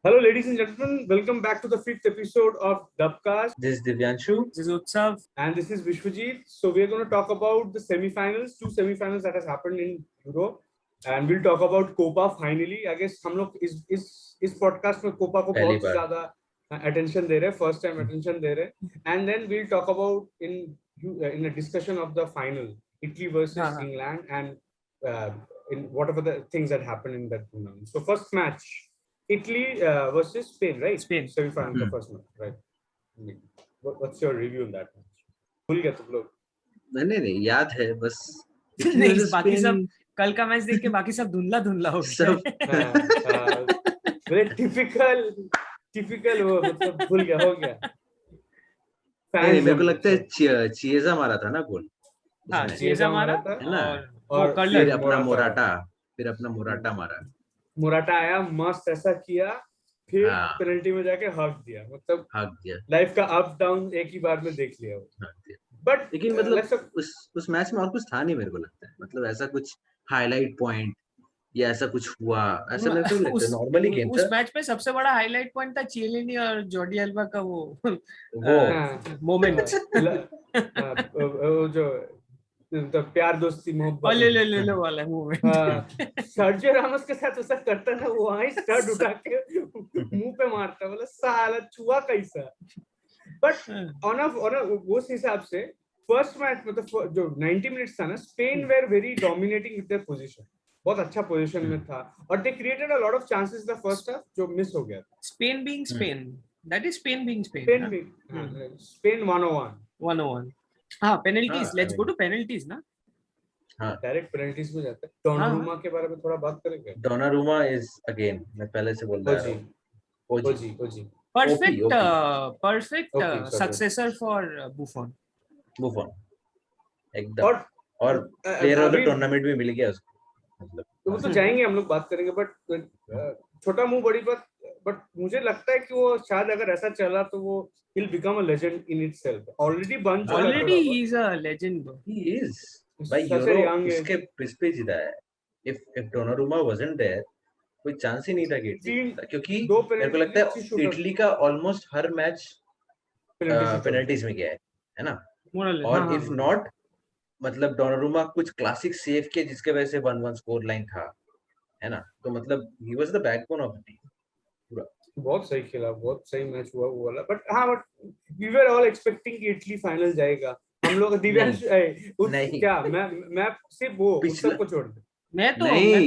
Hello, ladies and gentlemen. Welcome back to the fifth episode of Dubcast. This is Divyanshu. This is Utsav. And this is Vishwajit. So we are going to talk about the semi-finals, two semi-finals that has happened in Euro, and we'll talk about Copa finally. I guess हम लोग इस podcast में Copa को बहुत ज़्यादा attention दे रहे हैं, first time attention दे रहे हैं, and then we'll talk about in a discussion of the final, Italy versus England, and in whatever the things that happened in that tournament. So first match. Italy versus Spain, right? Spain. Semi-final, the first match, right? What's your review on that match? भूल गया तुम लोग? नहीं याद है बस। नहीं, बाकी सब कल का मैच देख के बाकी सब धुंधला हो गया। very typical वो मतलब भूल गया हो गया। नहीं, मेरे को लगता है चिएजा मारा था ना गोल। हाँ, चिएजा मारा था और फिर अपना मोराटा मारा। मोराटा आया, मस्त ऐसा किया, फिर पेनल्टी में जाके हक दिया, मतलब लाइफ का अप डाउन एक ही बार में देख लिया वो। बट लेकिन मतलब उस मैच में और कुछ था नहीं, मेरे को लगता है। मतलब ऐसा कुछ हाईलाइट पॉइंट या ऐसा कुछ हुआ, ऐसा मेरे को लगता है नॉर्मली गेम था। उस मैच में सबसे बड़ा हाईलाइट पॉइंट था चिएलिनी और जॉर्डी अल्बा का वो मोमेंट, जो तो प्यार दोस्ती मोहब्बत ले वाला मोमेंट। सर्जियो रामोस के साथ ऐसा करता ना, वो वहीं स्टड उठा के मुंह पे मारता, बोला साला छुआ कैसा। बट ऑन उस हिसाब से फर्स्ट मैच मतलब जो 90 मिनट्स था ना, Spain were very dominating with their position, बहुत अच्छा पोजीशन में था, और they created a lot of chances the first half जो मिस हो गया था। Spain being Spain, that is Spain being Spain. Spain 101 हाँ, penalties, let's go to penalties ना। हाँ, डायरेक्ट पेनल्टीज में जाते हैं। डोनारूमा के बारे में थोड़ा बात करेंगे। डोनारूमा इज अगेन, मैं पहले से बोल रहा हूं, ओजी परफेक्ट सक्सेसर फॉर बुफॉन एकदम, और प्लेयर ऑफ द टूर्नामेंट भी मिल गया उसको। मतलब तो वो तो जाएंगे, हम लोग बात करेंगे, बट छोटा मुंह बड़ी बात। बट मुझे लगता है कि वो शायद अगर ऐसा चला तो वो he'll become a legend in itself. Already he is a legend bro. He is by Euro उसके पिच पे जीता है। If Donnarumma wasn't there, कोई चांस ही नहीं था कि, क्योंकि मेरे को लगता है इटली का ऑलमोस्ट हर मैच पेनल्टीज में गया है ना। और इफ नॉट, मतलब डोनारूमा कुछ क्लासिक सेव किए जिसके वजह से 1-1 स्कोर लाइन था, है ना। तो मतलब he was the backbone of the team. बहुत सही खेला, बहुत सही मैच हुआ वो वाला। बट हाँ, but we were all expecting कि इटली फाइनल जाएगा। हम लोग दिव्यांश क्या मैं सिर्फ वो सबको छोड़ दे, मैं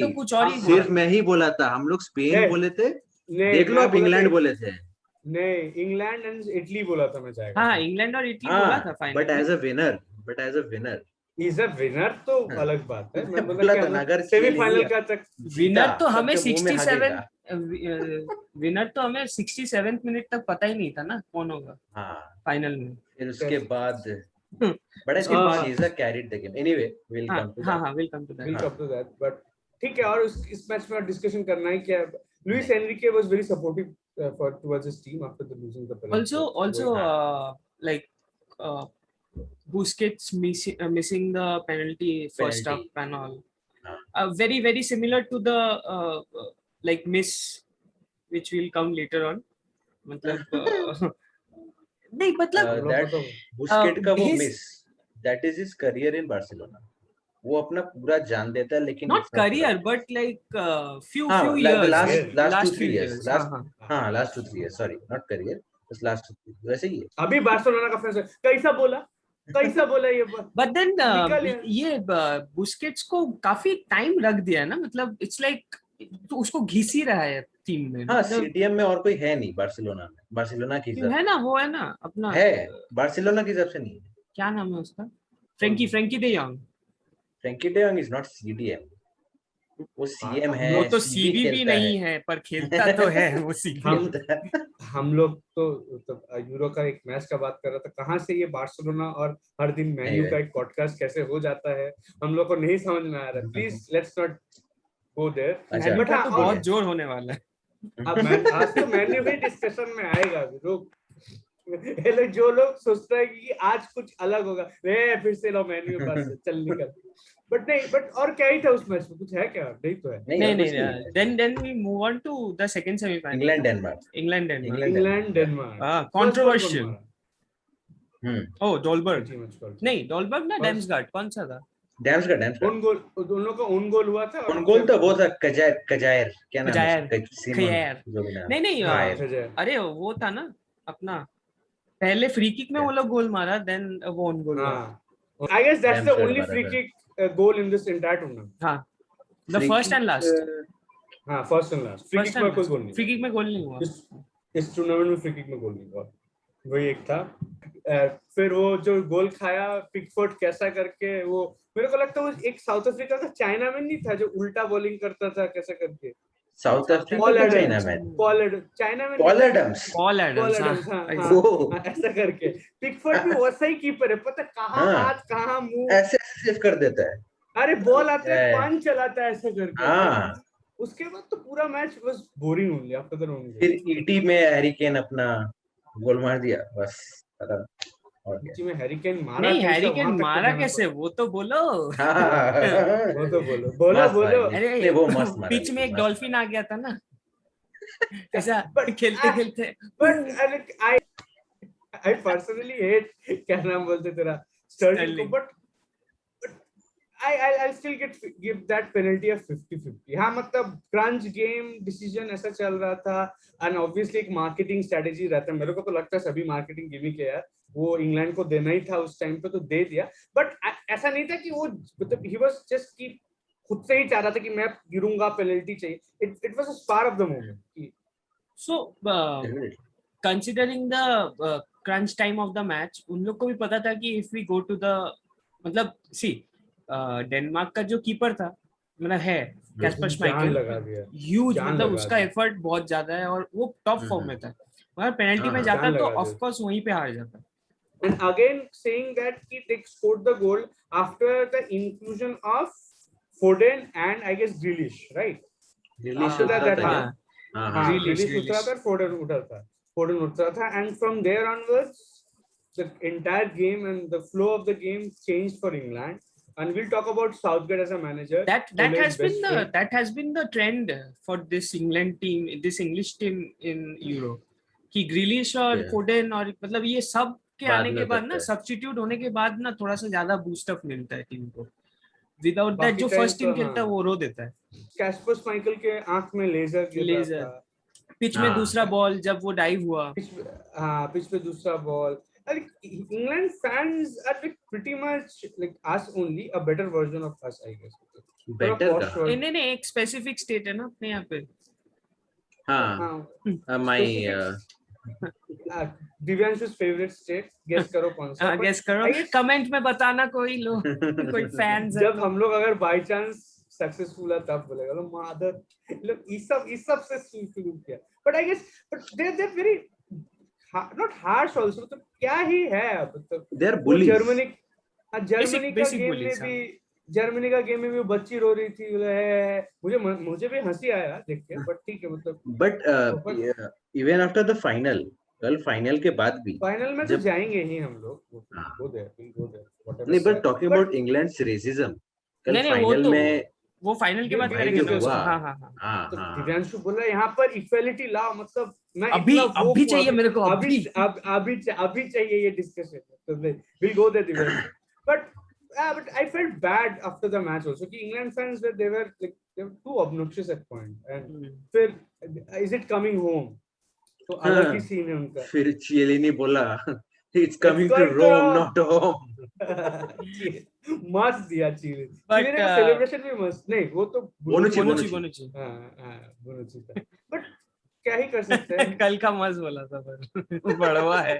तो कुछ और ही सिर्फ मैं ही बोला था। हम लोग स्पेन बोले थे, देख लो आप इंग्लैंड बोले थे। नहीं, इंग्लैंड एंड इटली बोला था मैं जाएगा। हाँ, इंग्लैंड और इटली बोला था final. But as a winner is a winner तो अलग बात है। मैं बोला था अगर सेमीफाइनल का तक विनर तो हमें 67 मिनट तक पता ही नहीं था ना कौन होगा फाइनल में। फिर उसके बाद but I think Chiesa carried the game. Anyway will come to that. But ठीक है, और इस मैच में डिस्कशन करना है क्या। Luis Enrique was very supportive for towards his team after the losing the penalty. Also like Busquets missing the penalty first half and all. Very very similar to the like miss which will come later on. मतलब नहीं, मतलब that Busquets का वो miss, that is his career in Barcelona. वो अपना पूरा जान देता है, लेकिन not career but like few years, last 2-3 years, last 2-3 years, sorry, not career, just last 2-3 years। वैसे ही है। अभी बार्सिलोना का फैंस कैसा बोला ये। but then ये बुस्केट्स को काफी टाइम रख दिया ना, मतलब इट्स लाइक तो उसको घिस ही रहा है टीम में। हाँ, सीटीएम में और कोई है नहीं बार्सिलोना में। बार्सिलोना की है ना, वो है ना अपना है, बार्सिलोना की हिसाब से नहीं है। क्या नाम है उसका? Frankie de Jong. Frankie de Jong is not CDM, वो सीएम है। वो तो सीबी भी नहीं है पर खेलता तो है वो सीबी। हम लोग तो यूरो का एक मैच का बात कर रहा था, कहाँ से ये बार्सिलोना और हर दिन मैन्यू का एक पॉडकास्ट कैसे हो जाता है, हम लोग को नहीं समझ में आ रहा। Please let's not go there. But तो बहुत जोर होने वाला है। अब आज तो मैन्यू भी डिस्कशन में आएगा। लोग जो लोग सोचता है कि आज कुछ अलग होगा, फिर से लो मैन्यू पास चल निकल। बट और क्या ही था उस मैच में, कुछ है क्या? नहीं तो है। नहीं then we move on to the second semi-final. England Denmark. Controversial. Oh, Dolberg. नहीं, Dolberg ना Damsgaard, कौन सा था? Damsgaard. ओन गोल, दोनों का ओन गोल हुआ था। ओन गोल तो वो था कजायर, क्या नाम है? खैर। नहीं अरे वो था ना अपना, पहले फ्री किक में वो लोग गोल मारा, देन वो ओन गोल हुआ। I guess that's the only free kick goal in this entire tournament. हाँ, the first and last. हाँ, first and last. Free kick में कोई गोल नहीं। फ्री किक में गोल नहीं हुआ। इस टूर्नामेंट में फ्री किक में गोल नहीं हुआ, वही एक था। फिर वो जो गोल खाया पिकफोर्ड कैसा करके, वो मेरे को लगता है वो एक साउथ अफ्रीका का चाइना में नहीं था जो उल्टा बॉलिंग करता था कैसे करके? साउथ अफ्रीका चाइना में पॉल एडम्स ऐसा करके। पिकफोर्ड भी वैसा ही कीपर है, पता कहाँ हाथ कहाँ मुंह ऐसे सेव कर देता है। अरे बॉल आते है पंच चलाता है ऐसे करके। उसके बाद तो पूरा मैच बस बोरिंग हो गया आफ्टर द। फिर ईटी में हैरी केन अपना गोल मार दिया, बस खत्म। ईटी में हैरी केन मारा, नहीं हैरी केन मारा कैसे, वो तो बोलो। वो तो बोलो। अरे वो मस्त मारा। पिच में एक डॉल्फिन आ गया था ना ऐसा खेलते। बट आई पर्सनली हेट, क्या नाम बोलते तेरा, स्टर्लिंग को, but I'll still give that penalty of 50-50. हाँ मतलब crunch game decision ऐसा चल रहा था, and obviously एक marketing strategy रहता है। मेरे को तो लगता है सभी marketing गिमिक है यार, वो इंग्लैंड को देना ही था उस टाइम पे तो दे दिया, बट ऐसा नहीं था कि वो मतलब he was just कि खुद से ही चाह रहा था कि मैं गिरूंगा, पेनल्टी चाहिए। It was a spur of the moment. So considering the crunch time of the match, उन लोग को भी पता था कि if we go to the मतलब see डेनमार्क का जो कीपर था मतलब है कैस्पर श्माइकल, ह्यूज मतलब उसका एफर्ट बहुत ज्यादा है और वो टॉप फॉर्म में था, मगर पेनल्टी में जाता तो ऑफ कोर्स वहीं पे हार जाता। And again saying that they scored the goal after the inclusion of Foden and I guess Grealish, right? Grealish उतरा था, Foden उतरा था, and from there onwards the entire game and the flow of the game changed for England. And we'll talk about Southgate as a manager. That has been the trend for this England team, this English team in Euro. कि ग्रिलिश और Foden और मतलब ये सब के आने के बाद ना, सब्स्टिट्यूट होने के बाद ना थोड़ा सा ज्यादा बूस्ट अप मिलता है टीम को। विदाउट दैट जो फर्स्ट टीम खेलता है वो रो देता है। कैस्पर श्माइकल के आंख में लेजर पिच में दूसरा बॉल जब वो डाइव हुआ, पिच पे दूसरा ball. England fans are like pretty much like us, only a better version of us, I guess. Better नहीं एक स्पेसिफिक स्टेट है ना अपने यहाँ पे। हाँ my दिव्यांशु's favorite state, guess करो कौन सा? guess करो, कमेंट में बताना कोई लोग, कोई फैंस। जब हम लोग अगर बाय चांस सक्सेसफुल है तब बोलेगा लो मादर, लोग इस सब से शुरू किया, but I guess but they're very not harsh also, तो क्या ही है मतलब they're bullies। जर्मनी का गेम में भी वो बच्ची रो रही थी, मुझे भी हंसी आया देख के, बट ठीक है मतलब। But even after the final, कल फाइनल के बाद भी, फाइनल में तो जाएंगे ही हम लोग, नहीं but talking about England's racism, कल फाइनल में वो फाइनल के बाद करेंगे दोस्तों। हाँ दिव्यांशु बोल रहा है यहाँ पर इक्वालिटी लाओ, मतलब मैं अभी चाहिए मेरे को, अभी चाहिए ये डिस्कशन, तो we'll go there Divyanshu. But I felt bad after the match also कि England fans they were too obnoxious at point, and फिर is it coming home, तो अलग ही सीन है उनका। फिर चिएलिनी बोला it's coming to Rome not home। मस्त दिया चिएलिनी, चिएलिनी का सेलिब्रेशन भी मस्त, नहीं वो तो बोनुची था, बट क्या ही कर सकते हैं। कल का मस्त बोला था पर बड़वा है।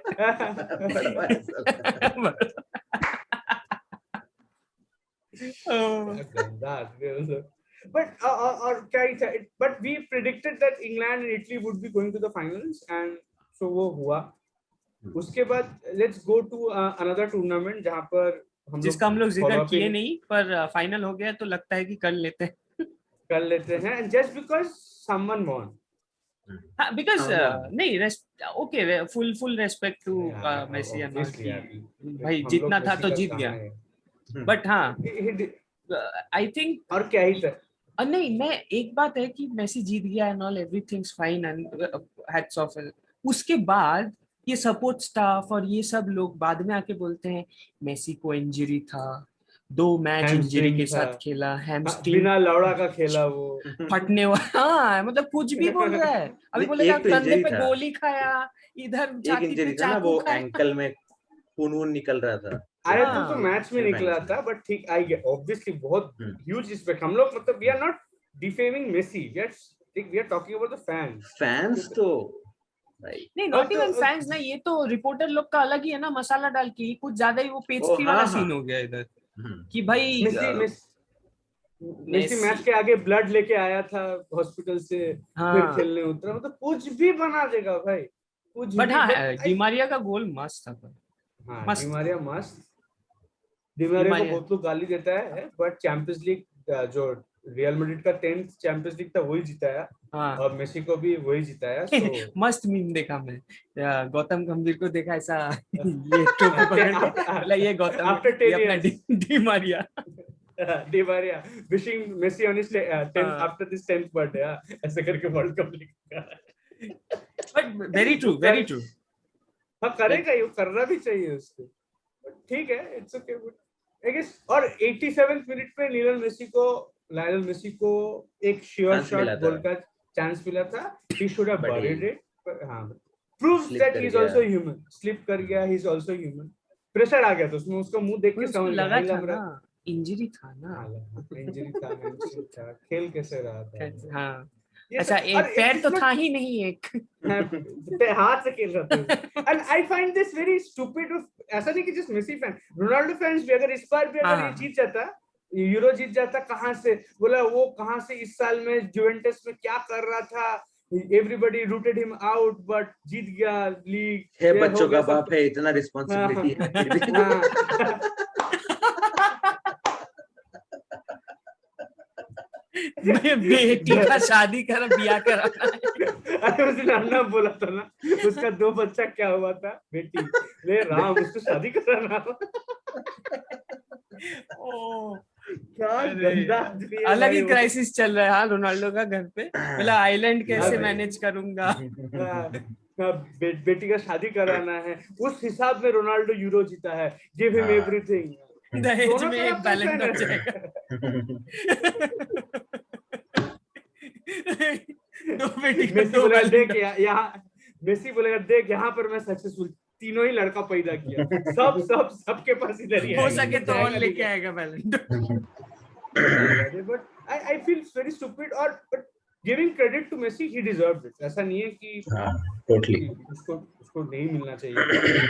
But we predicted that England and Italy would be going to the finals, and so वो हुआ। उसके बाद let's go to another tournament जहाँ पर जिसका हम लोग जिक्र किए नहीं, पर फाइनल हो गया तो लगता है कि कर लेते हैं, and just because someone won। because नहीं okay, full respect to Messi and भाई जीतना था तो जीत गया, but हाँ आई थिंक और क्या ही था। नहीं, मैं एक बात है कि मेसी जीत गया and all, everything's fine and hats off. उसके बाद ये सपोर्ट स्टाफ और ये सब लोग बाद में आके बोलते हैं मेसी को इंजरी था, 2 मैच इंजरी के साथ खेला, हैमस्ट्रिंग बिना लौड़ा का खेला वो फटने वाला। हाँ मतलब कुछ भी बोल रहा है। अभी बोलेगा कंधे पे गोली खाया, इधर छाती पे चाकू खाया, एंकल में खून निकल रहा था। अरे तो मैच में निकला था, बट ठीक आई गेट ऑब्वियसली बहुत ह्यूज रिस्पेक्ट। हम लोग मतलब we are not defaming Messi, we are talking about the fans तो नहीं, नॉट इवन फैंस ना, ये तो रिपोर्टर लोग का अलग ही है ना, मसाला डाल के कुछ ज्यादा ही वो पेस्ट्री वाला सीन हो गया इधर कि भाई मेसी मैच के आगे ब्लड लेके आया था हॉस्पिटल से, फिर खेलने उतरा, मतलब कुछ भी बना देगा भाई, कुछ। बट हाँ, डिमारिया का गोल मस्त था। हाँ, डिमारिया मस्त। डिमारिया को बहुत लोग गाली देता है, बट चैंपियंस लीग जो रियल मैड्रिड का 10th चैंपियंस लीग था वही जिताया। हाँ। और मेसी को भी वही जिताया। मस्त मीम देखा मैं, गौतम गंभीर को देखा ऐसा ये टोपी पकड़ के, बोला ये गौतम ये अपना Di Maria Di Maria wishing Messi on his 10th after this 10th birthday, ऐसे करके वर्ल्ड कप लिखा। But very true, very true. हाँ, करेगा, ये करना भी चाहिए उसको, ठीक है, इट्स ओके आई गेस। और 87th मिनट पे लायनल मेसी को एक श्योर शॉट गोल का चांस मिला था, he should have buried it, but हाँ, proves that he is also human, slip कर गया, he is also human, pressure आ गया तो उसमें, उसका मुंह देख के समझ लगा था ना इंजरी था ना, इंजरी था, खेल कैसे रहा था। हाँ, अच्छा, एक पैर तो था ही नहीं, एक हाथ से खेल रहा था। And I find this very stupid. ऐसा नहीं कि just Messi fan, Ronaldo fans भी, अगर इस बार भी अगर ये जीत जाता, यूरो जीत जाता, कहां से बोला वो, कहां से इस साल में जुवेंटस में क्या कर रहा था, everybody rooted him out, but जीत गया लीग, है बच्चों का बाप है, इतना रिस्पांसिबिलिटी है। बेटी का शादी कर बिया करा। अरे उस नाना बोला था ना, उसका 2 बच्चा क्या हुआ था, बेटी ले राम उसको शादी कराना। ओ क्या गंदा, अलग ही क्राइसिस चल रहा है हाँ रोनाल्डो का घर पे, बोला आइलैंड कैसे मैनेज करूंगा। बेटी का शादी कराना है, उस हिसाब में रोनाल्डो यूरो जीता है, गिव हिम एवरीथिंग, दहेज में एक बैलेंस हो जाएगा। मेसी बोलेगा देख यहाँ पर मैं सक्सेसफुल, तीनों ही लड़का पैदा किया, सबके पास इधर ही हो सके तो और लेके आएगा balance. But I feel very stupid, और but giving credit to Messi, he deserved it. ऐसा नहीं है कि टोटली उसको नहीं मिलना चाहिए।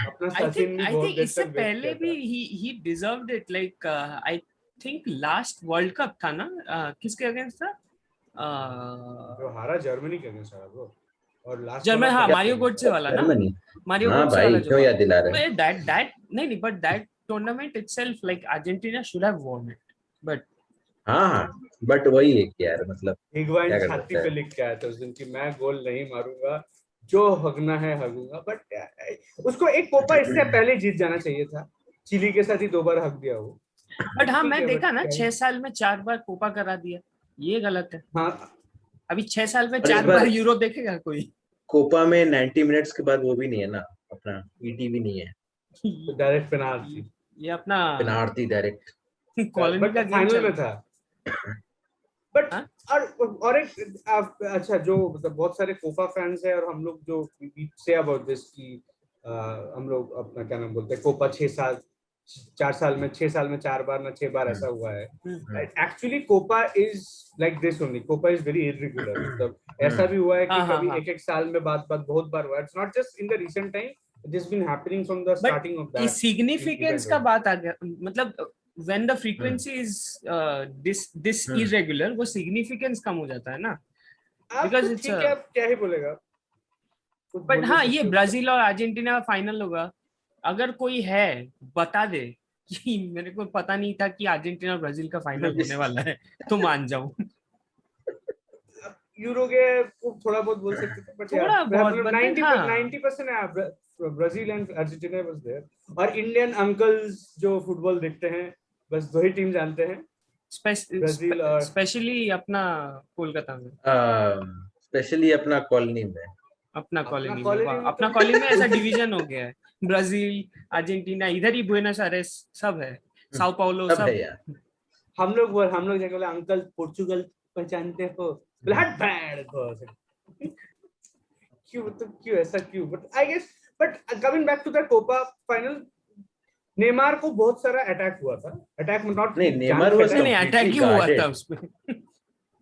अपना सचिन भी बहुत देर इससे पहले भी he deserved it, like I think last world cup था ना, किसके अगेंस्ट था, जो हारा जर्मनी के अगेंस्ट हारा ब्रो, और लास्ट जर्मनी, हाँ मारियो गोट्से वाला ना, मारियो गोट्से वाला जो याद दिला रहे हैं, दैट नहीं, but that tournament itself, like Argentina should have won it, but हाँ, बट वही है कि यार मतलब हिगवाइन छाती पे लिख के आया था उस दिन कि मैं गोल नहीं मारूंगा, जो हगना है हगूंगा, बट उसको एक कोपा इससे पहले जीत जाना चाहिए था, चिली के साथ ही 2 बार हक दिया वो। बट हाँ, मैं देखा ना 6 साल में 4 बार कोपा करा दिया, ये गलत है। हाँ, अभी 6 साल में 4 बार यूरो देखेगा कोई? कोपा में 90 मिनट्स के बाद वो भी नहीं है ना, अपना ईटी भी नहीं है, डायरेक्ट पेनाल्टी, ये अपना पेनाल्टी डायरेक्ट कॉलोनी का फाइनल में था। बट और एक अच्छा, जो मतलब बहुत सारे कोपा फैंस है, और हम लोग जो से अबाउट दिस की हम लोग अपना क्या नाम बोलते हैं, कोपा 4 साल में 4 बार ना 6 बार ऐसा हुआ है। Actually Copa is like this only, Copa is very irregular, मतलब ऐसा भी हुआ है कि कभी एक साल में बात बहुत बार हुआ, it's not just in the recent time, it has been happening from the starting of that. Significance का बात आ गया, मतलब when the frequency is this irregular, वो significance कम हो जाता है ना, because it's क्या ही बोलेगा। बट हाँ, ये ब्राजील और अर्जेंटीना फाइनल होगा, अगर कोई है बता दे कि मेरे को पता नहीं था कि अर्जेंटीना और ब्राजील का फाइनल होने वाला है, तो मान जाऊं। यूरो के थोड़ा बहुत बोल सकते थे, बट थोड़ा बहुत 90% Brazil and Argentina was there, और इंडियन अंकल्स जो फुटबॉल देखते हैं बस 2 ही टीम जानते हैं, स्पेशली अपना कोलकाता में, स्पेशली अपना कॉलोनी में, अपना कॉलोनी में ऐसा डिवीजन हो गया है। ब्राजील, अर्जेंटीना, इधर ही बुएनस आयरेस सब है, साओ पाउलो सब है यार। हम लोग जाके बोले अंकल पोर्चुगल पहचानते हो, ब्लड बैड क्यों ऐसा क्यों? But I guess, but coming back to the Copa final, Neymar को बहुत सारा अटैक हुआ था। अटैक नॉट नहीं, नेमार नहीं अटैक ही हुआ था उसमें।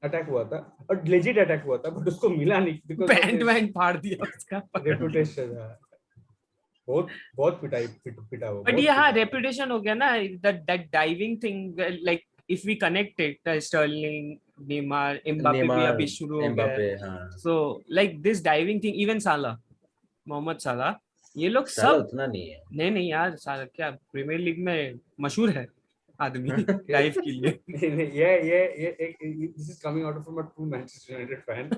अटैक हुआ था और लेजिट अटैक हुआ था, बट उसको मिला नहीं बिकॉज़ पैंट फाड़ दिया उसका, रेपुटेशन है बहुत पिटा हुआ। बट ये हाँ रेपुटेशन हो गया ना, that diving thing, like if we connect it, Sterling, Neymar, Mbappe भी अभी शुरू हो गया, so like this diving thing, even Salah, Mohamed साला, ये लोग सब उतना नहीं है। नहीं यार, साला क्या प्रीमियर लीग में मशहूर है आदमी डाइव के लिए। this is coming out from a true Manchester United fan.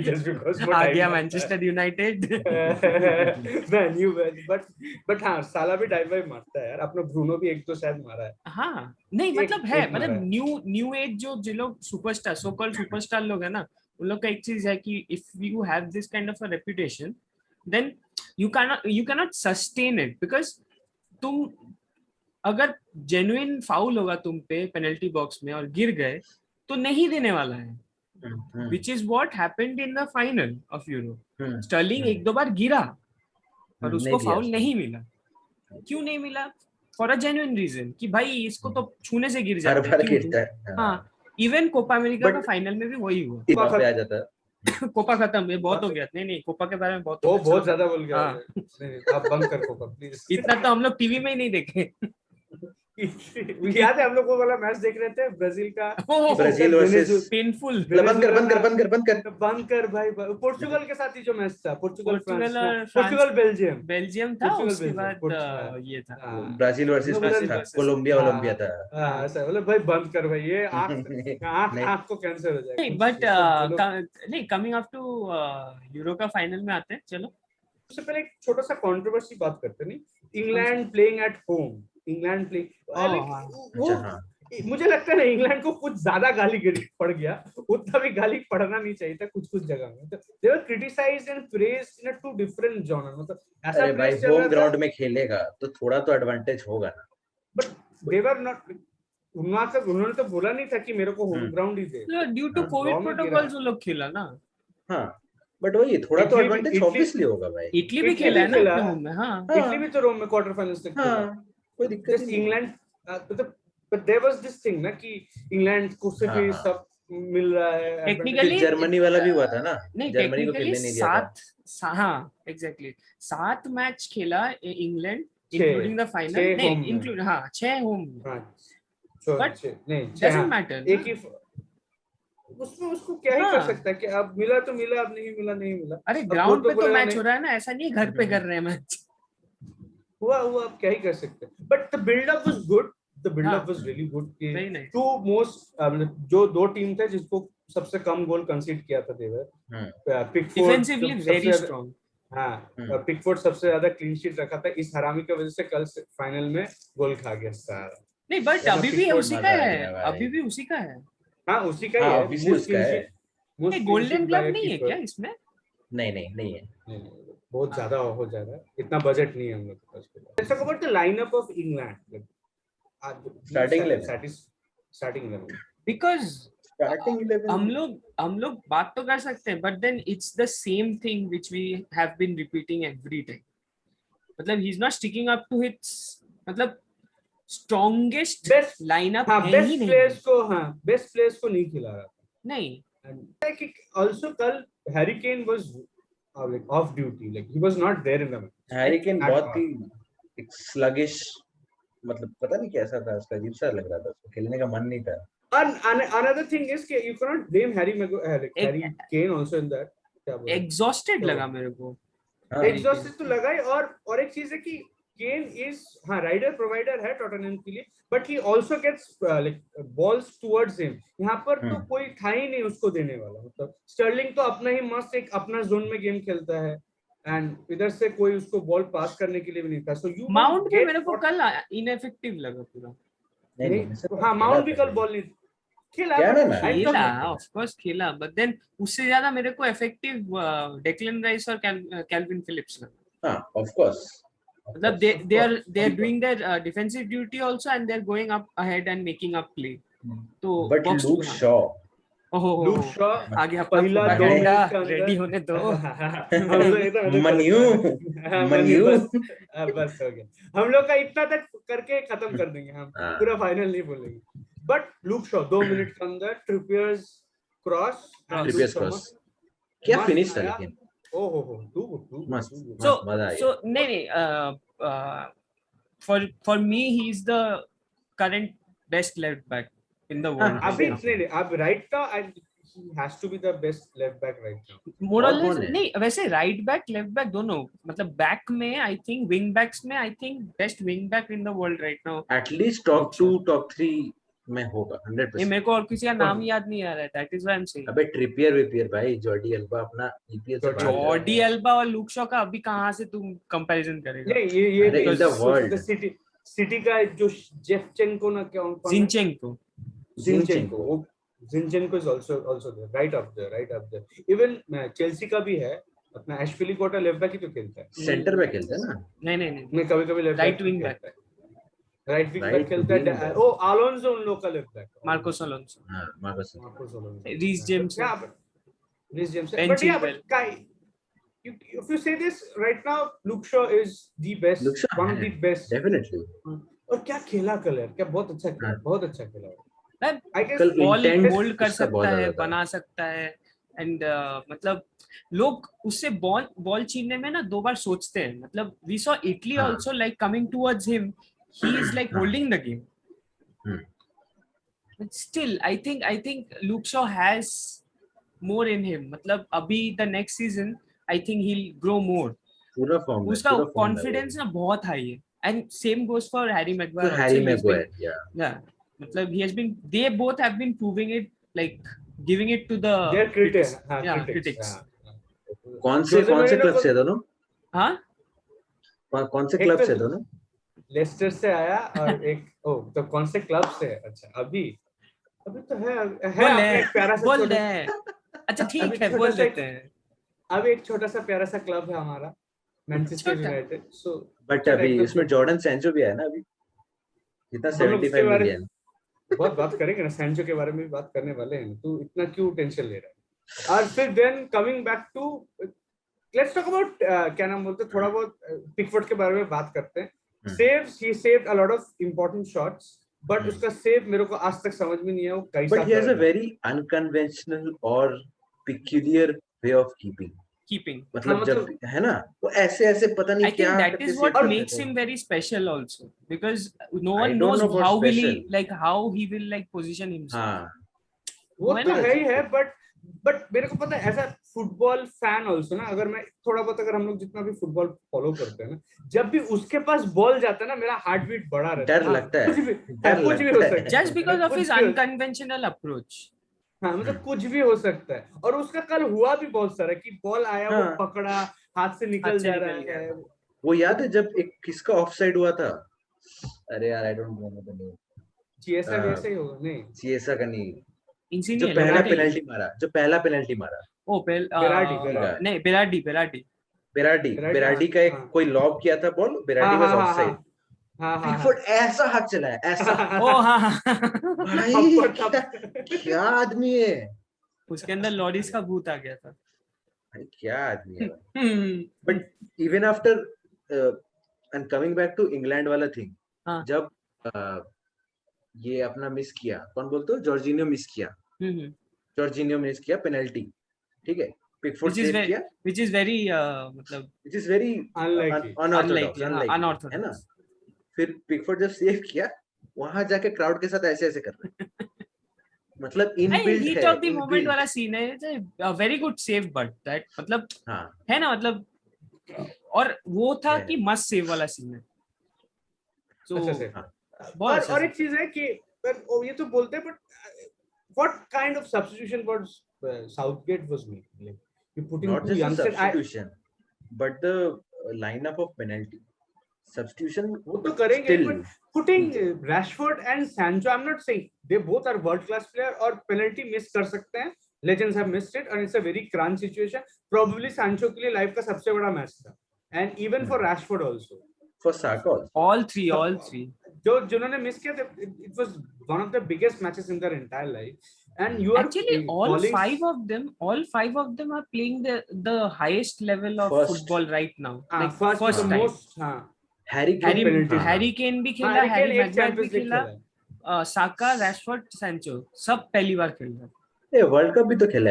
Just because आ गया मैनचेस्टर यूनाइटेड। but हाँ साला भी डाइव मारता है यार, अपना ब्रूनो भी एक दो शायद मारा है। हाँ नहीं मतलब है, मतलब न्यू एज जो लोग सुपरस्टार, सो कॉल्ड सुपरस्टार लोग है ना, उन लोग का एक चीज है कि if you have this kind of a reputation, then you cannot sustain it, because तुम अगर जेन्युइन फाउल होगा तुम पे पेनल्टी बॉक्स में और गिर गए तो नहीं देने वाला है, which is what happened in the final of Euro. Sterling एक दो बार गिरा और उसको फाउल नहीं मिला। क्यों नहीं मिला? फॉर अ जेन्युइन रीजन कि भाई इसको तो छूने से गिर जाता है। हाँ, इवन कोपा अमेरिका का फाइनल में भी वही हुआ, आ जाता है। कोपा खत्म, ये बहुत हो गया। नहीं कोपा के बारे में बहुत ज्यादा बोल गया। आप बंद कर कोपा प्लीज। इतना तो हम लोग टीवी में ही नहीं देखे। याद है हम लोग वो वाला मैच देख रहे थे ब्राजील का, ब्राजील वर्सेस पेनफुल। बंद कर भाई, पोर्चुगल के साथ ही जो मैच था, पोर्चुगल बेल्जियम था, उसके बाद ये था ब्राजील वर्सेस कोलंबिया था। हां ऐसा बोले भाई बंद कर भाई, ये आंख को कैंसर हो जाएगा। नहीं बट नहीं, कमिंग अप टू यूरो का फाइनल में आते हैं। चलो उससे पहले एक छोटा सा कंट्रोवर्सी बात करते नहीं, England playing at home, England play मुझे लगता है ना इंग्लैंड को कुछ ज्यादा गाली पड़ गया, उतना भी गाली पड़ना नहीं चाहिए था कुछ जगह में। They were criticised and praised in a two different genre. मतलब ऐसा अरे भाई होम ग्राउंड में खेलेगा तो थोड़ा तो एडवांटेज होगा ना, बट दे वर नॉट, उन्होंने तो बोला नहीं था कि मेरे को होम ग्राउंड ही दे, ड्यू टू कोविड प्रोटोकॉल्स वो लोग खेला ना। हां बट वही थोड़ा तो एडवांटेज ऑब्वियसली होगा भाई। इटली भी खेला है ना होम में। हां इटली भी तो रोम में क्वार्टर फाइनल्स तक खेला, कोई दिक्कत नहीं। England but there was this thing ना कि इंग्लैंड को सिर्फ ये सब मिल रहा है। टेक्निकली जर्मनी वाला भी हुआ था ना, जर्मनी को खेलने नहीं दिया था। हाँ एग्जैक्टली 7 मैच खेला इंग्लैंड इंक्लूडिंग द फाइनल, नहीं इंक्लूड 6 होम, बट नहीं डजंट मैटर। एक ही उसमें उसको क्या ही कर सकता है कि अब मिला तो मिला, अब नहीं मिला। अरे ग्राउंड पे तो मैच हो रहा है ना, ऐसा नहीं घर पे कर रहे हैं मैच। हुआ अब क्या ही कर सकते हैं। But the buildup was good, the buildup was really good. Two most जो दो टीम थे जिसको सबसे कम गोल कंसीड किया था, देवर पिकफोर्ड डिफेंसिवली वेरी स्ट्रांग। हाँ पिकफोर्ड सबसे ज्यादा क्लीन शीट रखा था, इस हरामी की वजह से कल फाइनल में गोल खा गया सारा। नहीं बट अभी भी उसी का है, हाँ उसी का ही है। ये गोल्डन ग्लव नहीं है क्या इसमें? नहीं है, बहुत ज्यादा हो जाएगा, इतना बजट नहीं है हम लोग के पास। Let's talk about the lineup of England. Starting 11 because starting 11 हम लोग बात तो कर सकते हैं, but then it's the same thing which we have been repeating every time. मतलब he is not sticking up to hits, मतलब स्ट्रॉन्गेस्ट लाइनअप है ही नहीं। बेस्ट प्लेयर्स को नहीं खिला रहा था। नहीं also कल Harry Kane was off duty, like he was not there in the match. Harry Kane बहुत ही स्लगिश, मतलब पता नहीं कैसा था उसका, अजीब सा लग रहा था, उसको खेलने का मन नहीं था। Another thing is कि you cannot blame Harry Kane also in that. Exhausted लगा मेरे को। Exhausted तो लगा ही, और एक चीज है कि Kane is राइडर प्रोवाइडर है टॉटनहम के लिए, but he also gets like balls towards him. यहाँ पर तो कोई था ही नहीं उसको देने वाला। मतलब स्टर्लिंग तो अपना ही मस्त एक अपना जोन में गेम खेलता है, एंड इधर से कोई उसको बॉल पास करने के लिए भी नहीं था। सो माउंट भी मेरे को कल इनएफेक्टिव लगा पूरा। हाँ माउंट भी कल बॉल नहीं, खेला ऑफ कोर्स खेला, बट देन उससे ज्यादा मेरे को इफेक्टिव डेक्लन राइस और कैल्विन फिलिप्स लगा। हां ऑफ कोर्स, मतलब they are doing their defensive duty also and they're going up ahead and making up play. तो but Luke Shaw, Luke Shaw आ गया पहला 2 मिनट के अंदर रेडी होने दो। मन्यू बस हो गया, हम लोग का इतना तक करके खत्म कर देंगे हम, पूरा फाइनल नहीं बोलेंगे। बट लूक शॉ 2 मिनट के अंदर ट्रिपियर्स क्रॉस, क्या फिनिश था लेकिन, टू मस्त मजा आया। सो नहीं for me he is the current best left back in the world. अब right now he has to be the best left back right now. More or less नहीं, वैसे right back left back दोनों, मतलब back में I think wing backs में I think best wing back in the world right now. At least top 2 top 3 में होगा 100%। मेरे को और किसी का नाम याद नहीं आ रहा है, that is why I'm saying। अबे ट्रिपियर भाई, जॉर्डी अल्बा अपना EPL से, जॉर्डी अल्बा और लूक शॉ का अभी कहाँ से तुम कंपैरिजन करेगा? नहीं ये इन द वर्ल्ड सिटी का जो जेफचेंको ना क्या जिनचेंको is also there, right up there. Even Chelsea का भी है अपना एशफिली कोटा, लेफ्ट बैक ही तो खेलता है, सेंटर बैक खेलता है ना? नहीं कभी लेफ्ट राइट विंग बैक खेलता है। ओ अलोंसो उन लोग का लेफ्ट बैक, मार्कोस अलोंसो, हां Marcos Alonso, Reece James, but yeah, if you say this right now, Luke Shaw is the best, one of the best definitely। और क्या खेला कल यार, क्या बहुत अच्छा खेला I guess बॉल होल्ड कर सकता है, बना सकता है, एंड मतलब लोग उससे बॉल छीनने में ना 2 बार सोचते हैं। मतलब we saw Italy also like coming towards him, he is like holding the game, but still I think Luke Shaw has more in him। मतलब अभी the next season I think he'll grow more, पूरा form में उसका confidence ना बहुत high है, and same goes for Harry Maguire. yeah मतलब they both have been proving it, like giving it to the critics। कौन से क्लब से दोनों? हाँ कौन से क्लब से दोनों? लेस्टर से आया और एक तो कौन से क्लब से? अच्छा अभी तो है अपने प्यारा सा बोल दे। अच्छा ठीक है, बोल देते हैं। अब एक छोटा सा प्यारा सा क्लब है हमारा, मैनचेस्टर यूनाइटेड। सो बट अभी इसमें जॉर्डन सैंचो भी है ना, अभी कितना 75 मिलियन। बहुत बात करेंगे ना सैंचो के बारे में, भी बात करने वाले हैं, तू इतना क्यों टेंशन ले रहा है? और फिर then coming back to let's talk about क्या नाम बोलते, थोड़ा बहुत पिकफोर्ड के बारे में बात करते हैं। Saves, he saved a lot of important shots, but उसका सेव मेरे को आज तक समझ में नहीं है वो कैसा। But he has a very unconventional और peculiar way of keeping मतलब जब है ना वो ऐसे पता नहीं क्या। I think that is what makes him very special also, because no one knows how will he like how he will like position himself। हाँ वो तो है ही है, बट मेरे को पता है as a football fan also ना, अगर मैं थोड़ा बहुत, अगर हम लोग जितना भी फुटबॉल फॉलो करते हैं ना, जब भी उसके पास बॉल जाता है ना मेरा हार्ट बीट बढ़ा रहता है, डर लगता है, कुछ भी हो सकता है, just because of his unconventional approach। हाँ मतलब कुछ भी हो सकता है। और उसका कल हुआ भी बहुत सारा कि बॉल आया, वो पकड़ा, हाथ से निकल जा रहा है। वो याद है जब एक किसका ऑफसाइड हुआ था, अरे यार I don't know the name, Chiesa वैसे ही होगा, नहीं चिएसा का नहीं, जो पहला पेनल्टी मारा ओ बेराडी का एक कोई लॉब किया था बॉल, बेराडी वाज ऑफसाइड, पिकफोर्ड ऐसा हाथ चलाया ऐसा, ओ हाँ भाई क्या आदमी है, उसके अंदर लॉरिस का भूत आ गया था, भाई क्या आदमी है। But even after and coming back to England वाला थिंग, जब ये अपना मिस किया, कौन बोलते हो, जॉर्जिनियो मिस किया पेनल्टी, ठीक है, पिकफोर्ड सेव किया, which is very मतलब which is very unlikely है ना। फिर पिकफोर्ड जब सेव किया, वहां जाके क्राउड के साथ ऐसे कर रहे हैं, मतलब इनबिल्ट है, हीट ऑफ द मोमेंट वाला सीन है, it's a very good save, but that मतलब है ना, मतलब और वो था कि मस्ट सेव वाला सीन है। तो और एक चीज है कि ये तो बोलते हैं, but what kind of substitution was Southgate was making? Like you putting not just a substitution, but the lineup of penalty. substitution वो तो करेंगे, but putting Rashford and Sancho, I'm not saying they both are world class player और penalty miss कर सकते हैं, legends have missed it and it's a very crunch situation. Probably Sancho के लिए life का सबसे बड़ा मैच था, and even for Rashford also, for Saka also. all three जो जिन्होंने मिस किया था, it was one of the biggest matches in their entire life. And you are actually all five of them are playing the highest level of football right now. Like first time. Most, Harry Kane भी खेला, Harry Maguire भी खेला, Saka, Rashford, Sancho सब पहली बार खेल रहे हैं. ये वर्ल्ड कप भी तो खेला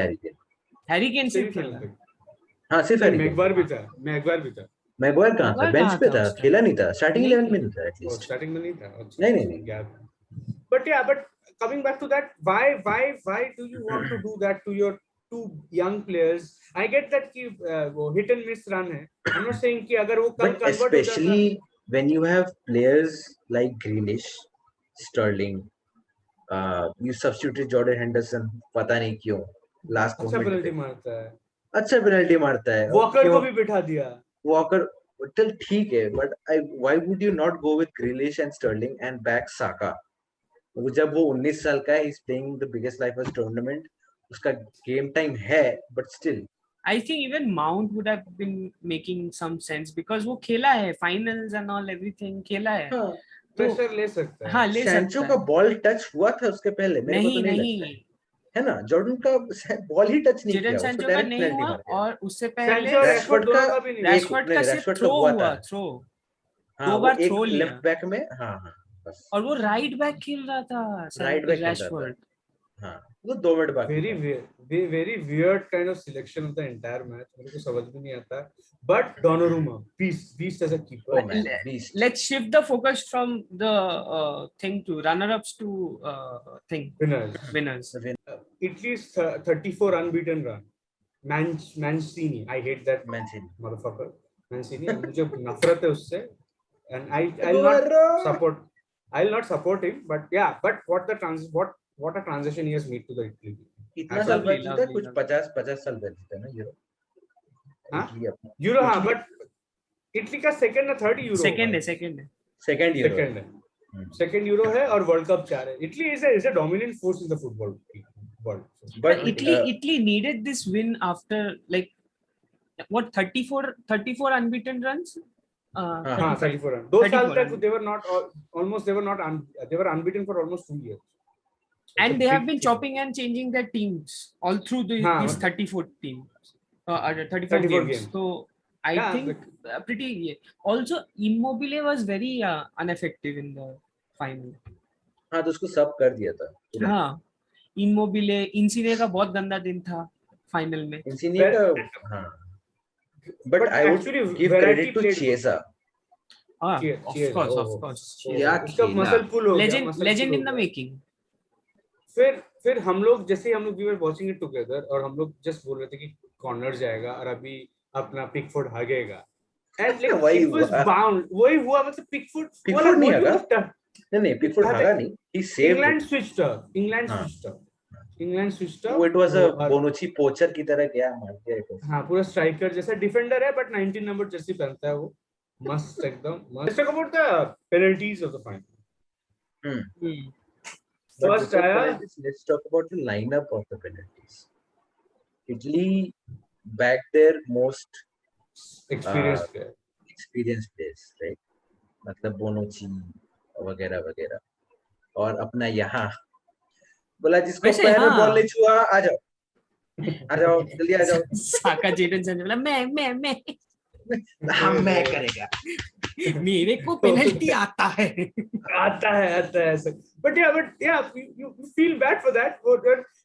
हैरी केन सिर्फ खेला. हाँ सिर्फ हैरी. मैगवायर भी था. मैगवायर कहाँ था? बेंच पे था, खेला नहीं था, स्टार्टिंग 11 में नहीं था एटलीस्ट. स्टार्टिंग में नहीं था. नहीं. But coming back to that, why do you want to do that to your two young players? I get that कि वो hit and miss run है. I'm not saying कि अगर वो कल convert हो जाता, especially when you have players like Grealish, Sterling, you substituted Jordan Henderson, पता नहीं क्यों last अच्छा moment penalty मारता है. Walker को भी बिठा दिया. Walker चल ठीक है, but why would you not go with Grealish and Sterling and back Saka? जब वो 19 साल का है, he's playing the biggest life of tournament, उसका game time है, but still I think even Mount would have been making some sense because वो खेला है finals and all everything खेला है. हाँ, pressure ले सकता है. हाँ ले सकता है. सैंचो का बॉल टच हुआ था उसके पहले, मेरे को तो नहीं लगता है ना. जॉर्डन का बॉल ही टच नहीं किया, उसको डायरेक्ट नहीं हुआ. और उससे पहले रैशफोर्ड का सिर्फ थ्रो हुआ. दो बार थ्रो लिया लेफ्ट बैक में. हाँ और वो राइट बैक खेल रहा था. Right back Rashford. हाँ वो 2 मिनट बाद. very weird kind of selection of the entire match. मेरे को समझ भी नहीं आता. But Donnarumma, beast as a keeper. Let's shift the focus from the thing to runner-ups to winners. Italy's 34 unbeaten run. Mancini, I hate that motherfucker. Mancini, मुझे नफरत है उससे. And I'll not support him. But yeah, but what a transition he has made to the Italy. इतना साल बाद जीता, कुछ 50 साल बाद जीता ना यूरो. यूरो हाँ, but इटली का सेकंड या थर्ड यूरो. सेकंड यूरो है और वर्ल्ड कप 4 है. Italy is a dominant force in the football world. But Italy needed this win after like what 34 unbeaten runs. 34 runs. 2 साल तक they were unbeaten for almost 2 years. And they have been chopping and changing their teams all through these 34 teams, 34 games. So I think pretty. Also, Immobile was very ineffective in the final. हाँ तो उसको सब कर दिया था. हाँ, Immobile, Insigne का बहुत गंदा दिन था final में. Insigne का हाँ. But I would give credit to Chiesa. Of course. उसका muscle pull हो गया. Legend in the making. फिर हम लोग जैसे we were watching it together और हम लोग just बोल रहे थे कि कॉर्नर जाएगा और अभी अपना पिकफोर्ड भागेगा. And like it was bound. वही हुआ. मतलब पिकफोर्ड नहीं भागा. नहीं पिकफोर्ड भागा नहीं. He saved. England switched up. वो it was a Bonucci पोचर की तरह गया मार दिया. हाँ पूरा स्ट्राइकर जैसा डिफेंडर है but 19 नंबर जर्सी पहनता है वो. मस्त एकदम. Let's talk about the penalties of the final. First, let's talk about the lineup of the penalties. Italy backed their most experienced players, right? मतलब बोनुची वगैरह और अपना यहाँ बोला जिसको पैर में बॉल नहीं छुआ आ जाओ जल्दी आ जाओ. साका जेडन से बोला मैं मैं करेगा. मेरे को पेनल्टी आता है ऐसा. But yeah, you feel bad for that.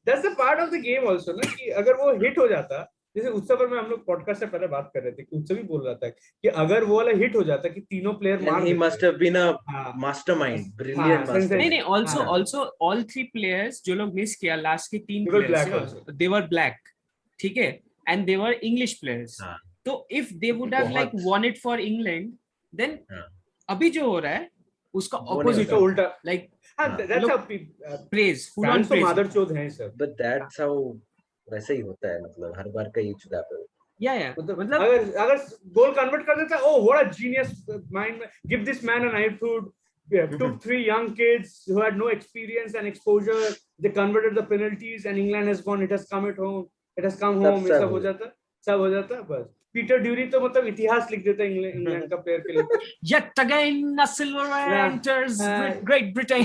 That's the part of the game also ना कि अगर वो हिट हो जाता, जैसे उस समय में हम लोग पॉडकास्ट से पहले बात कर रहे थे कि उससे भी बोल रहा था कि अगर वो वाला हिट हो जाता कि तीनों प्लेयर मार he must have been a mastermind, brilliant mastermind. नहीं also all 3 players जो लोग मिस किया लास्ट के 3 players they were black, ठीक है, and they were English players. तो if they would have like won it for England, then अभी जो हो रहा है उसका opposite उल्टा like that's how praise full on praise. मदरचोद है सर. But that's how वैसे ही होता है, मतलब हर बार का ये चुदा पे. मतलब अगर गोल कन्वर्ट कर देता, oh what a genius mind, give this man a knighthood. Took 3 young kids who had no experience and exposure, they converted the penalties and England has won. It has come home, ये सब हो जाता बस. Peter ड्यूरी तो मतलब इतिहास लिख देता इंग्लैंड का प्लेयर के लिए. Yet again a silverware enters Great Britain.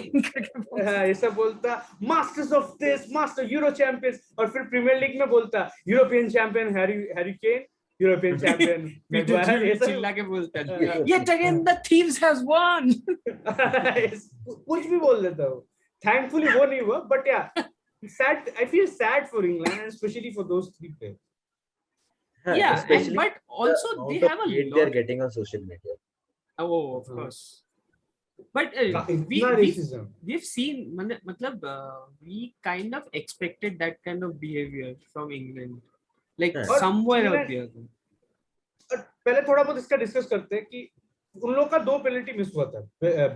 ये सब बोलता, masters of this, master euro champions, और फिर प्रीमियर लीग में बोलता European champion Harry Kane, European champion चिल्ला के बोलता है, Yet again the thieves has won. कुछ भी बोल देता वो. Thankfully वो नहीं हुआ, but yeah, sad. I feel sad for England and especially for those 3 players. Yeah, but also they have a lot they are getting on social media. Oh, of course. But we've seen, matlab, we kind of expected that kind of behavior from England, like somewhere out there. पहले थोड़ा बहुत इसका discuss करते हैं कि उन लोग का 2 पेनल्टी मिस हुआ था.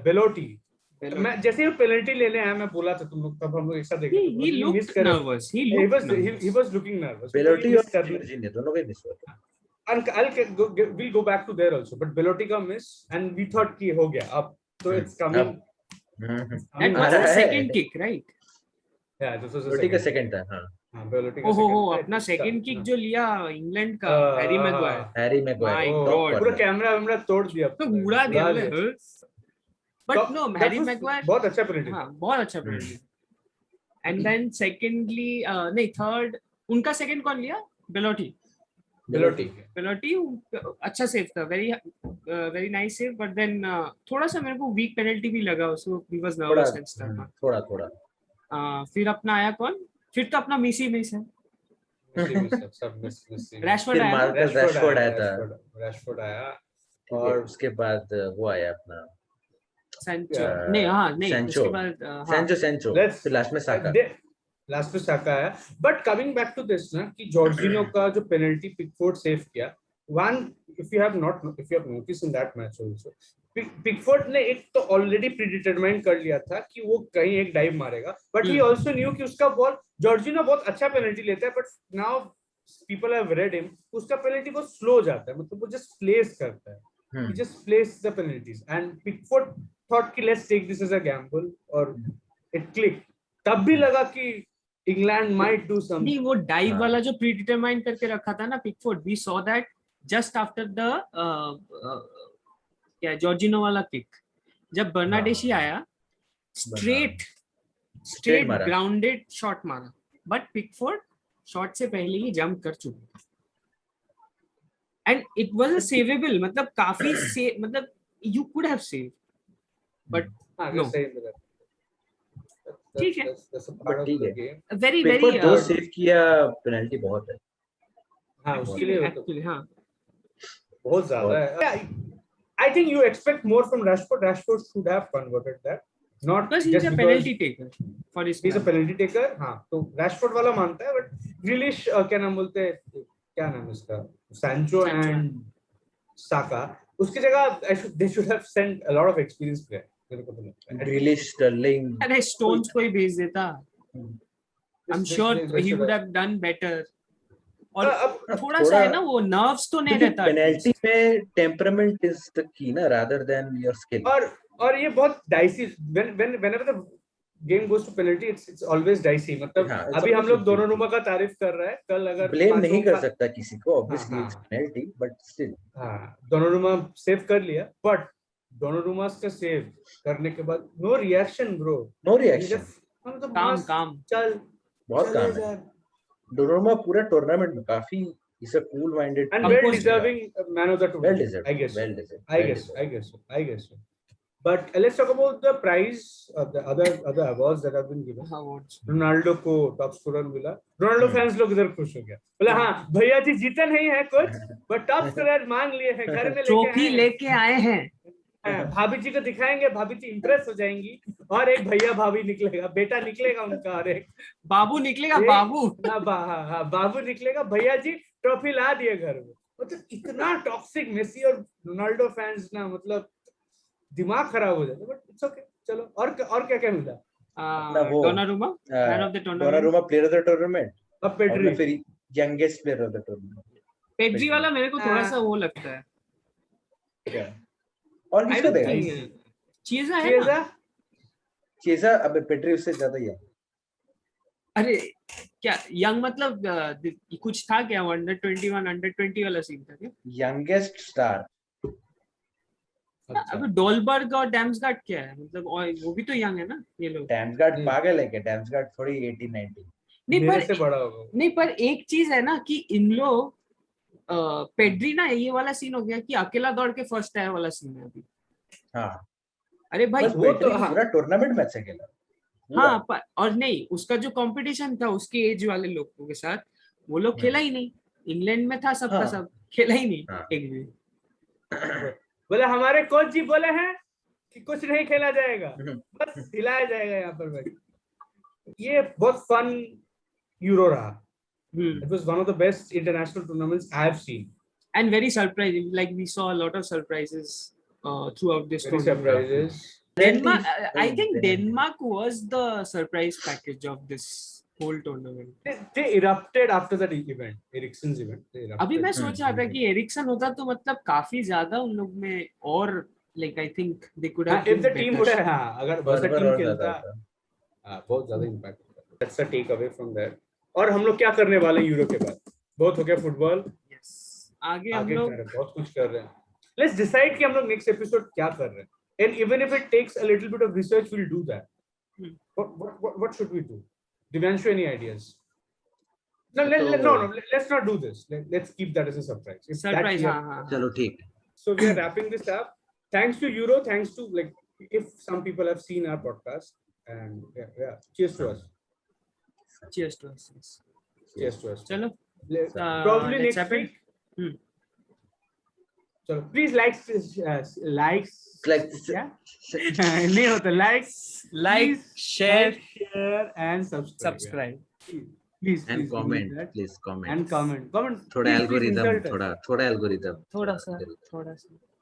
बेलोटी, मैं जैसे ही पेनल्टी लेने आया, मैं बोला था तुम लोग, तब हम लोग एक साथ देखे, he looked nervous. He was looking nervous. बेलोटी और जॉर्जिनियो दोनों का मिस हुआ था. And we'll go back to there also, but Belotti का miss and we thought कि हो गया अब, so it's coming. That was the second kick, right? Yeah, this was Belotti का second था. हाँ, Belotti का second. अपना second kick जो लिया इंग्लैंड का, हैरी मैगवायर. पूरा कैमरा तोड़ दिया, तो उड़ा दिया. But no, Harry Maguire बहुत अच्छा पेनल्टी. हाँ, बहुत अच्छा पेनल्टी. And then secondly, नहीं, third उनका second कौन लिया? Belotti अच्छा सेव था, very nice save, but then थोड़ा सा मेरे को weak penalty भी लगा उसको. He was nervous and stuff. थोड़ा फिर अपना आया कौन? फिर तो अपना मिसी मिस है. रैशफोर्ड आया और उसके बाद वो आया अपना उसके बाद सेंचो फिर लास्ट में साका आया. But coming back to this ना, कि जॉर्जिनो का जो पेनल्टी पिकफोर्ड सेव किया, one if you have notice in that match also, Pickford ने एक तो ऑलरेडी प्रीडिटरमाइन कर लिया था कि वो कहीं एक डाइव मारेगा, बट ही आल्सो न्यू कि उसका बॉल, जॉर्जिनो बहुत अच्छा पेनल्टी लेता है, but now people have read him, उसका पेनल्टी बहुत स्लो जाता है, मतलब वो जस्ट प्लेस करता है. He just placed the penalties and Pickford thought कि let's take this as a gamble और it clicked. तब भी लगा कि England might do something. नहीं, वो डाइव वाला जो प्रीडिटरमाइन करके रखा था ना Pickford, we saw that just after the क्या जॉर्जिनो वाला किक, जब बर्नाडेशी आया स्ट्रेट ग्राउंडेड शॉट मारा, बट पिकफोर्ड शॉट से पहले ही जंप कर चुका. And it was a savable, मतलब काफी मतलब you could have saved, but no. ठीक है, very दो सेव किया, पेनल्टी बहुत है. हाँ, उसके लिए एक्चुअली हाँ बहुत ज्यादा है. I think you expect more from Rashford. Rashford should have converted that, not because he's a penalty taker for his. He's a penalty taker. हाँ, तो Rashford वाला मानता है, but Grealish क्या नाम बोलते हैं, क्या नाम है उसका, Sancho and Saka, उसकी जगह they should have sent a lot of experienced players. मेरे को तो लगता है Grealish, Sterling, अरे Stones को ही भेज देता. I'm sure he would have done better. और थोड़ा सा है ना, वो nerves तो नहीं रहता. Penalty में temperament is the key ना, rather than your skill. और ये बहुत dicey. Whenever the game goes to penalty, it's always dicey. मतलब अभी हम लोग दोनों का तारीफ कर रहे हैं, कल अगर ब्लेम नहीं कर सकता किसी को, obviously it's penalty, but still. हाँ, दोनों सेव कर लिया, but दोनों का सेव करने के बाद no reaction bro. No reaction. काम चल, बहुत काम है. दोनों पूरा टूर्नामेंट में काफी is a cool minded and well deserving man of the tournament. Well deserved. I guess so. But let's talk about the prize of the other awards that have been given. Ronaldo को top scorer मिला. Ronaldo fans लोग इधर खुश हो गया, बोले हाँ भैया जी जीते नहीं है कुछ, बट टॉप स्कोरर मांग लिए हैं, घर में ट्रॉफी लेके आए हैं. भाभी जी को दिखाएंगे, भाभी जी इंप्रेस हो जाएंगी, और एक भैया भाभी निकलेगा, बेटा निकलेगा उनका, और एक बाबू निकलेगा. बाबू निकलेगा. भैया जी ट्रॉफी ला दिए घर में. मतलब इतना टॉक्सिक मेसी और रोनाल्डो फैंस ना, मतलब दिमाग खराब हो जाता. बट इट्स ओके, चलो. और क्या मिला? Donnarumma man of the tournament, Donnarumma player of the tournament, अब पेड्री फिर youngest player of the tournament. Pedri वाला मेरे को थोड़ा सा वो लगता है क्या और किसको देगा चीज़ा है ना चीज़ा अबे पेड्री उससे ज्यादा ही है अरे क्या यंग मतलब कुछ था क्या अंडर 21 अंडर 20 वाला सीन था क्या यंगेस्ट स्टार अबे डोलबर्ग और डैम्सगार्ड क्या है मतलब और वो भी तो यंग है ना ये लोग डैम्सगार्ड पागल है क्या डैम्सगार्ड थोड़ी 18 19 नहीं पर एक चीज है ना कि इन लोग पेड्री ना ये वाला सीन हो गया कि अकेला दौड़ के फर्स्ट आया वाला सीन है अभी हाँ अरे भाई वो तो पूरा टूर्नामेंट मैच है खेला हाँ और नहीं उसका जो कंपटीशन था उसके एज वाले लोगों के साथ वो लोग खेला ही नहीं इंग्लैंड में था सबका सब खेला ही नहीं एक भी बोले हमारे कोच जी बोले हैं कि कुछ नहीं खेला जाएगा बस हिलाया जाएगा यहाँ पर भाई ये बहुत फन यूरो रहा it was one of the best international tournaments I have seen and very surprising like we saw a lot of surprises throughout this very surprises Denmark I think Denmark was the surprise package of this whole tournament they erupted after that event Eriksen's event अभी मैं सोच रहा था कि Ericsson होता तो मतलब काफी ज्यादा उन लोग में और like I think they could have if the team would have अगर वैसा टीम खेलता बहुत ज्यादा इम्पैक्ट होता that's the take away from there और हम लोग क्या करने वाले हैं यूरो के बाद बहुत हो गया फुटबॉल आगे हम लोग बहुत कुछ कर रहे हैं लेट्स डिसाइड कि हम लोग नेक्स्ट एपिसोड क्या कर रहे हैं and even if it takes a little bit of research we'll do that what should we do Divanshu any ideas no let's not do this let's keep that as a surprise चलो ठीक so we are wrapping this up thanks to Euro thanks to like if some people have seen our podcast and yeah cheers to us cheers to us cheers to us chalo probably next week so please like yeah नहीं होता like share and subscribe please and comment comment थोड़ा algorithm थोड़ा algorithm थोड़ा सा